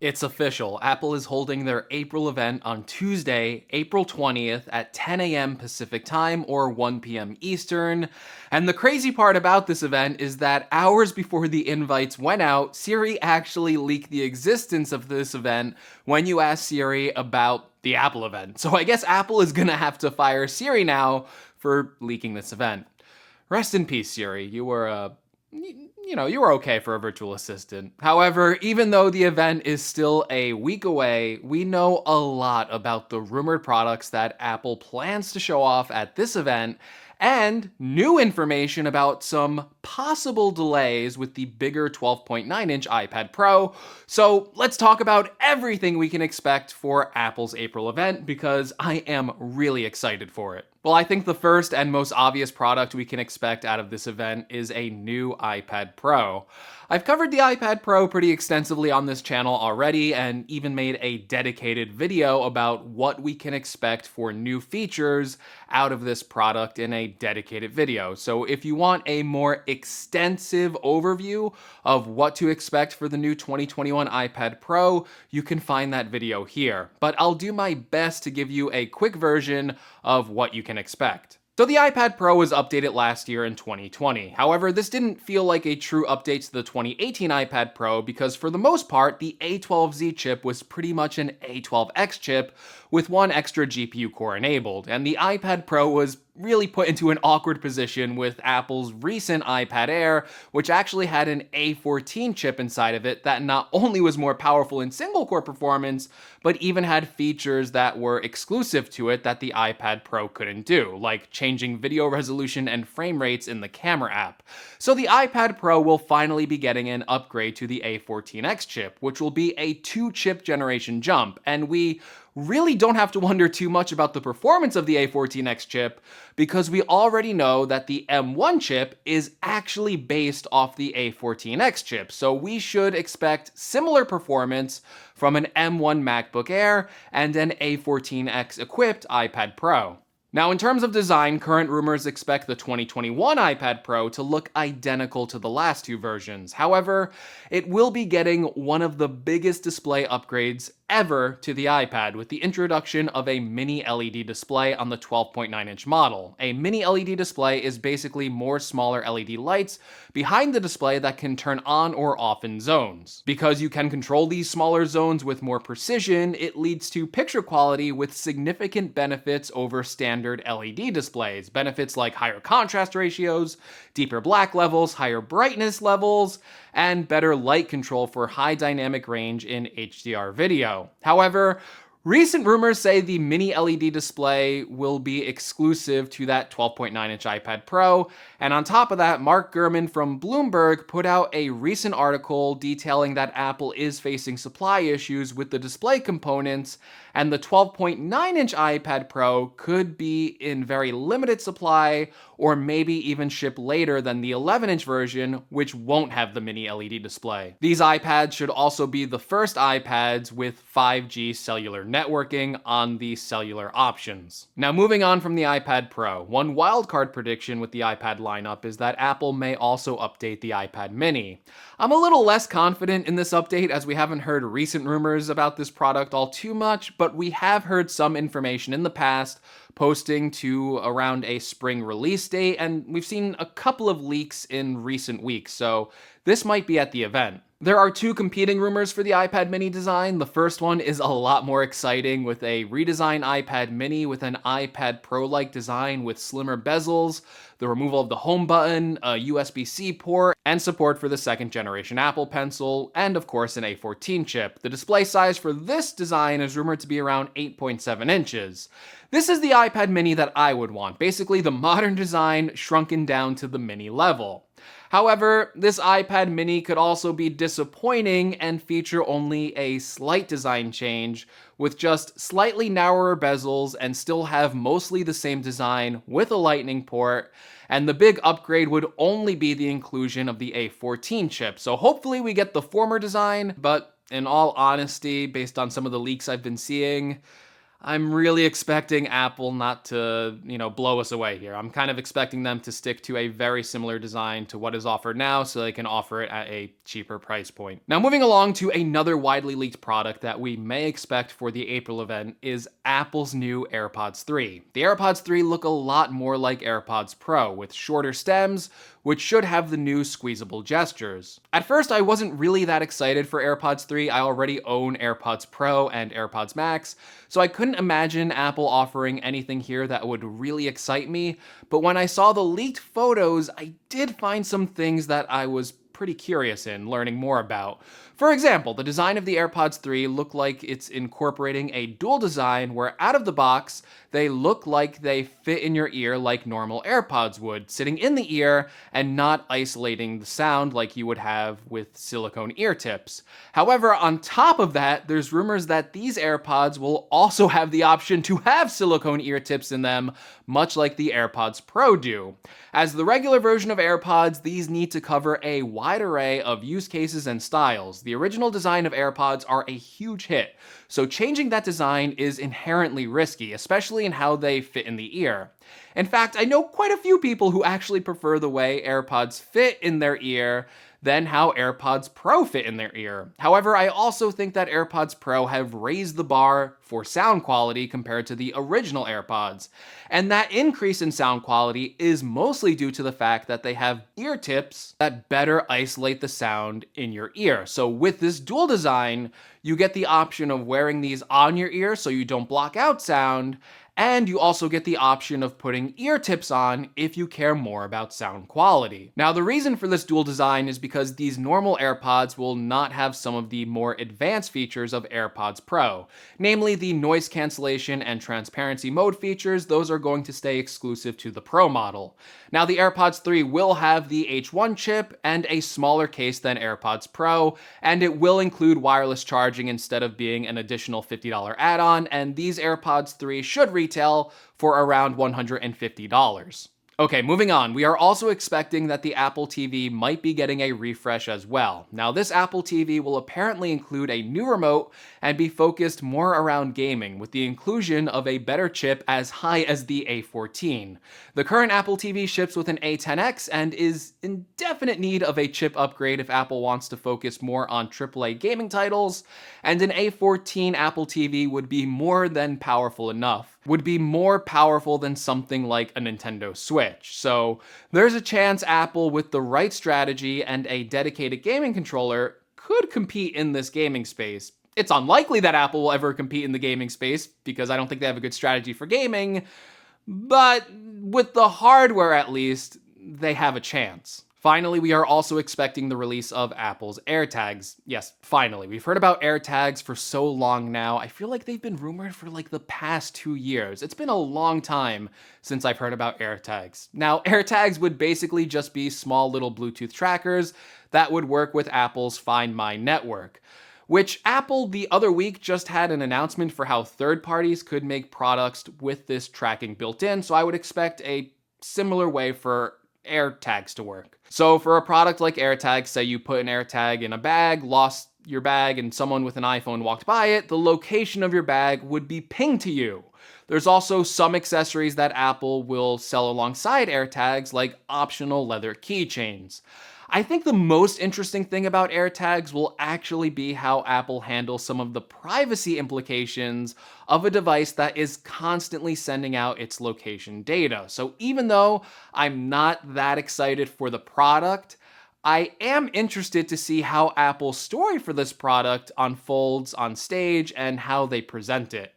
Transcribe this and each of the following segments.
It's official. Apple is holding their April event on Tuesday, April 20th at 10 a.m. Pacific Time or 1 p.m. Eastern. And the crazy part about this event is that hours before the invites went out, Siri actually leaked the existence of this event when you asked Siri about the Apple event. So I guess Apple is gonna have to fire Siri now for leaking this event. Rest in peace, Siri. You were okay for a virtual assistant. However, even though the event is still a week away, we know a lot about the rumored products that Apple plans to show off at this event, and new information about some possible delays with the bigger 12.9-inch iPad Pro. So let's talk about everything we can expect for Apple's April event, because I am really excited for it. Well, I think the first and most obvious product we can expect out of this event is a new iPad Pro. I've covered the iPad Pro pretty extensively on this channel already, and even made a dedicated video about what we can expect for new features out of this product in a dedicated video. So if you want a more extensive overview of what to expect for the new 2021 iPad Pro, you can find that video here. But I'll do my best to give you a quick version of what you can expect. So the iPad Pro was updated last year in 2020. However, this didn't feel like a true update to the 2018 iPad Pro because for the most part, the A12Z chip was pretty much an A12X chip with one extra GPU core enabled, and the iPad Pro was really put into an awkward position with Apple's recent iPad Air, which actually had an A14 chip inside of it that not only was more powerful in single-core performance, but even had features that were exclusive to it that the iPad Pro couldn't do, like changing video resolution and frame rates in the camera app. So the iPad Pro will finally be getting an upgrade to the A14X chip, which will be a 2-chip generation jump, and we really don't have to wonder too much about the performance of the A14X chip because we already know that the M1 chip is actually based off the A14X chip, so we should expect similar performance from an M1 MacBook Air and an A14X equipped iPad Pro. Now, in terms of design, current rumors expect the 2021 iPad Pro to look identical to the last two versions. However, it will be getting one of the biggest display upgrades ever to the iPad with the introduction of a mini LED display on the 12.9-inch model. A mini LED display is basically more smaller LED lights behind the display that can turn on or off in zones. Because you can control these smaller zones with more precision, it leads to picture quality with significant benefits over standard LED displays. Benefits like higher contrast ratios, deeper black levels, higher brightness levels, and better light control for high dynamic range in HDR video. However, recent rumors say the mini LED display will be exclusive to that 12.9-inch iPad Pro, and on top of that, Mark Gurman from Bloomberg put out a recent article detailing that Apple is facing supply issues with the display components, and the 12.9-inch iPad Pro could be in very limited supply, or maybe even ship later than the 11-inch version, which won't have the mini LED display. These iPads should also be the first iPads with 5G cellular networking on the cellular options. Now, moving on from the iPad Pro, one wildcard prediction with the iPad lineup is that Apple may also update the iPad mini. I'm a little less confident in this update as we haven't heard recent rumors about this product all too much, but we have heard some information in the past posting to around a spring release date, and we've seen a couple of leaks in recent weeks, so this might be at the event. There are two competing rumors for the iPad mini design. The first one is a lot more exciting, with a redesigned iPad mini with an iPad Pro-like design with slimmer bezels, the removal of the home button, a USB-C port, and support for the second generation Apple Pencil, and of course an A14 chip. The display size for this design is rumored to be around 8.7 inches. This is the iPad mini that I would want, basically the modern design shrunken down to the mini level. However, this iPad mini could also be disappointing and feature only a slight design change with just slightly narrower bezels and still have mostly the same design with a lightning port, and the big upgrade would only be the inclusion of the A14 chip. So hopefully we get the former design, but in all honesty, based on some of the leaks I've been seeing, I'm really expecting Apple not to, blow us away here. I'm kind of expecting them to stick to a very similar design to what is offered now so they can offer it at a cheaper price point. Now, moving along to another widely leaked product that we may expect for the April event is Apple's new AirPods 3. The AirPods 3 look a lot more like AirPods Pro with shorter stems, which should have the new squeezable gestures. At first, I wasn't really that excited for AirPods 3. I already own AirPods Pro and AirPods Max, so I couldn't imagine Apple offering anything here that would really excite me. But when I saw the leaked photos, I did find some things that I was pretty curious in learning more about. For example, the design of the AirPods 3 look like it's incorporating a dual design where out of the box, they look like they fit in your ear like normal AirPods would, sitting in the ear and not isolating the sound like you would have with silicone ear tips. However, on top of that, there's rumors that these AirPods will also have the option to have silicone ear tips in them, much like the AirPods Pro do. As the regular version of AirPods, these need to cover a wide array of use cases and styles. The original design of AirPods are a huge hit, so changing that design is inherently risky, especially in how they fit in the ear. In fact, I know quite a few people who actually prefer the way AirPods fit in their ear than how AirPods Pro fit in their ear. However, I also think that AirPods Pro have raised the bar for sound quality compared to the original AirPods. And that increase in sound quality is mostly due to the fact that they have ear tips that better isolate the sound in your ear. So with this dual design, you get the option of wearing these on your ear so you don't block out sound, and you also get the option of putting ear tips on if you care more about sound quality. Now, the reason for this dual design is because these normal AirPods will not have some of the more advanced features of AirPods Pro, namely the noise cancellation and transparency mode features. Those are going to stay exclusive to the Pro model. Now, the AirPods 3 will have the H1 chip and a smaller case than AirPods Pro, and it will include wireless charging instead of being an additional $50 add-on, and these AirPods 3 should retail for around $150. Okay, moving on. We are also expecting that the Apple TV might be getting a refresh as well. Now, this Apple TV will apparently include a new remote and be focused more around gaming, with the inclusion of a better chip as high as the A14. The current Apple TV ships with an A10X and is in definite need of a chip upgrade if Apple wants to focus more on AAA gaming titles, and an A14 Apple TV would be more than powerful enough. Would be more powerful than something like a Nintendo Switch. So there's a chance Apple, with the right strategy and a dedicated gaming controller, could compete in this gaming space. It's unlikely that Apple will ever compete in the gaming space because I don't think they have a good strategy for gaming, but with the hardware at least, they have a chance. Finally, we are also expecting the release of Apple's AirTags. Yes, finally. We've heard about AirTags for so long now. I feel like they've been rumored for like the past 2 years. It's been a long time since I've heard about AirTags. Now, AirTags would basically just be small little Bluetooth trackers that would work with Apple's Find My network, which Apple the other week just had an announcement for how third parties could make products with this tracking built in. So I would expect a similar way for AirTags to work. So for a product like AirTags, say you put an AirTag in a bag, lost your bag, and someone with an iPhone walked by it, the location of your bag would be pinged to you. There's also some accessories that Apple will sell alongside AirTags, like optional leather keychains. I think the most interesting thing about AirTags will actually be how Apple handles some of the privacy implications of a device that is constantly sending out its location data. So even though I'm not that excited for the product, I am interested to see how Apple's story for this product unfolds on stage and how they present it.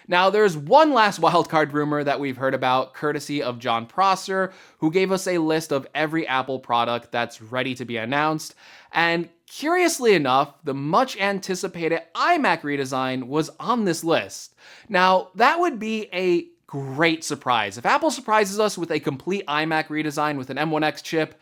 Now, there's one last wildcard rumor that we've heard about, courtesy of John Prosser, who gave us a list of every Apple product that's ready to be announced. And curiously enough, the much anticipated iMac redesign was on this list. Now, that would be a great surprise. If Apple surprises us with a complete iMac redesign with an M1X chip,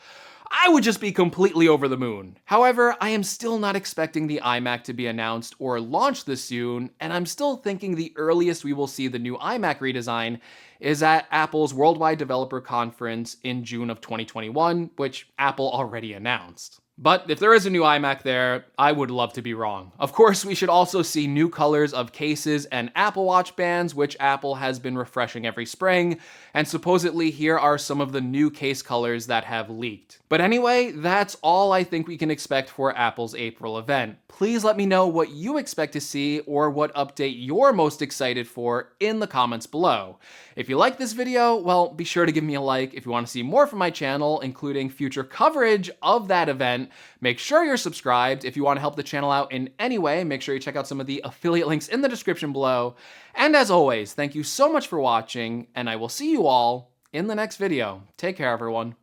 I would just be completely over the moon. However, I am still not expecting the iMac to be announced or launched this soon, and I'm still thinking the earliest we will see the new iMac redesign is at Apple's Worldwide Developer Conference in June of 2021, which Apple already announced. But if there is a new iMac there, I would love to be wrong. Of course, we should also see new colors of cases and Apple Watch bands, which Apple has been refreshing every spring, and supposedly here are some of the new case colors that have leaked. But anyway, that's all I think we can expect for Apple's April event. Please let me know what you expect to see or what update you're most excited for in the comments below. If you like this video, well, be sure to give me a like. If you want to see more from my channel, including future coverage of that event, make sure you're subscribed. If you want to help the channel out in any way, make sure you check out some of the affiliate links in the description below. And as always, thank you so much for watching, and I will see you all in the next video. Take care, everyone.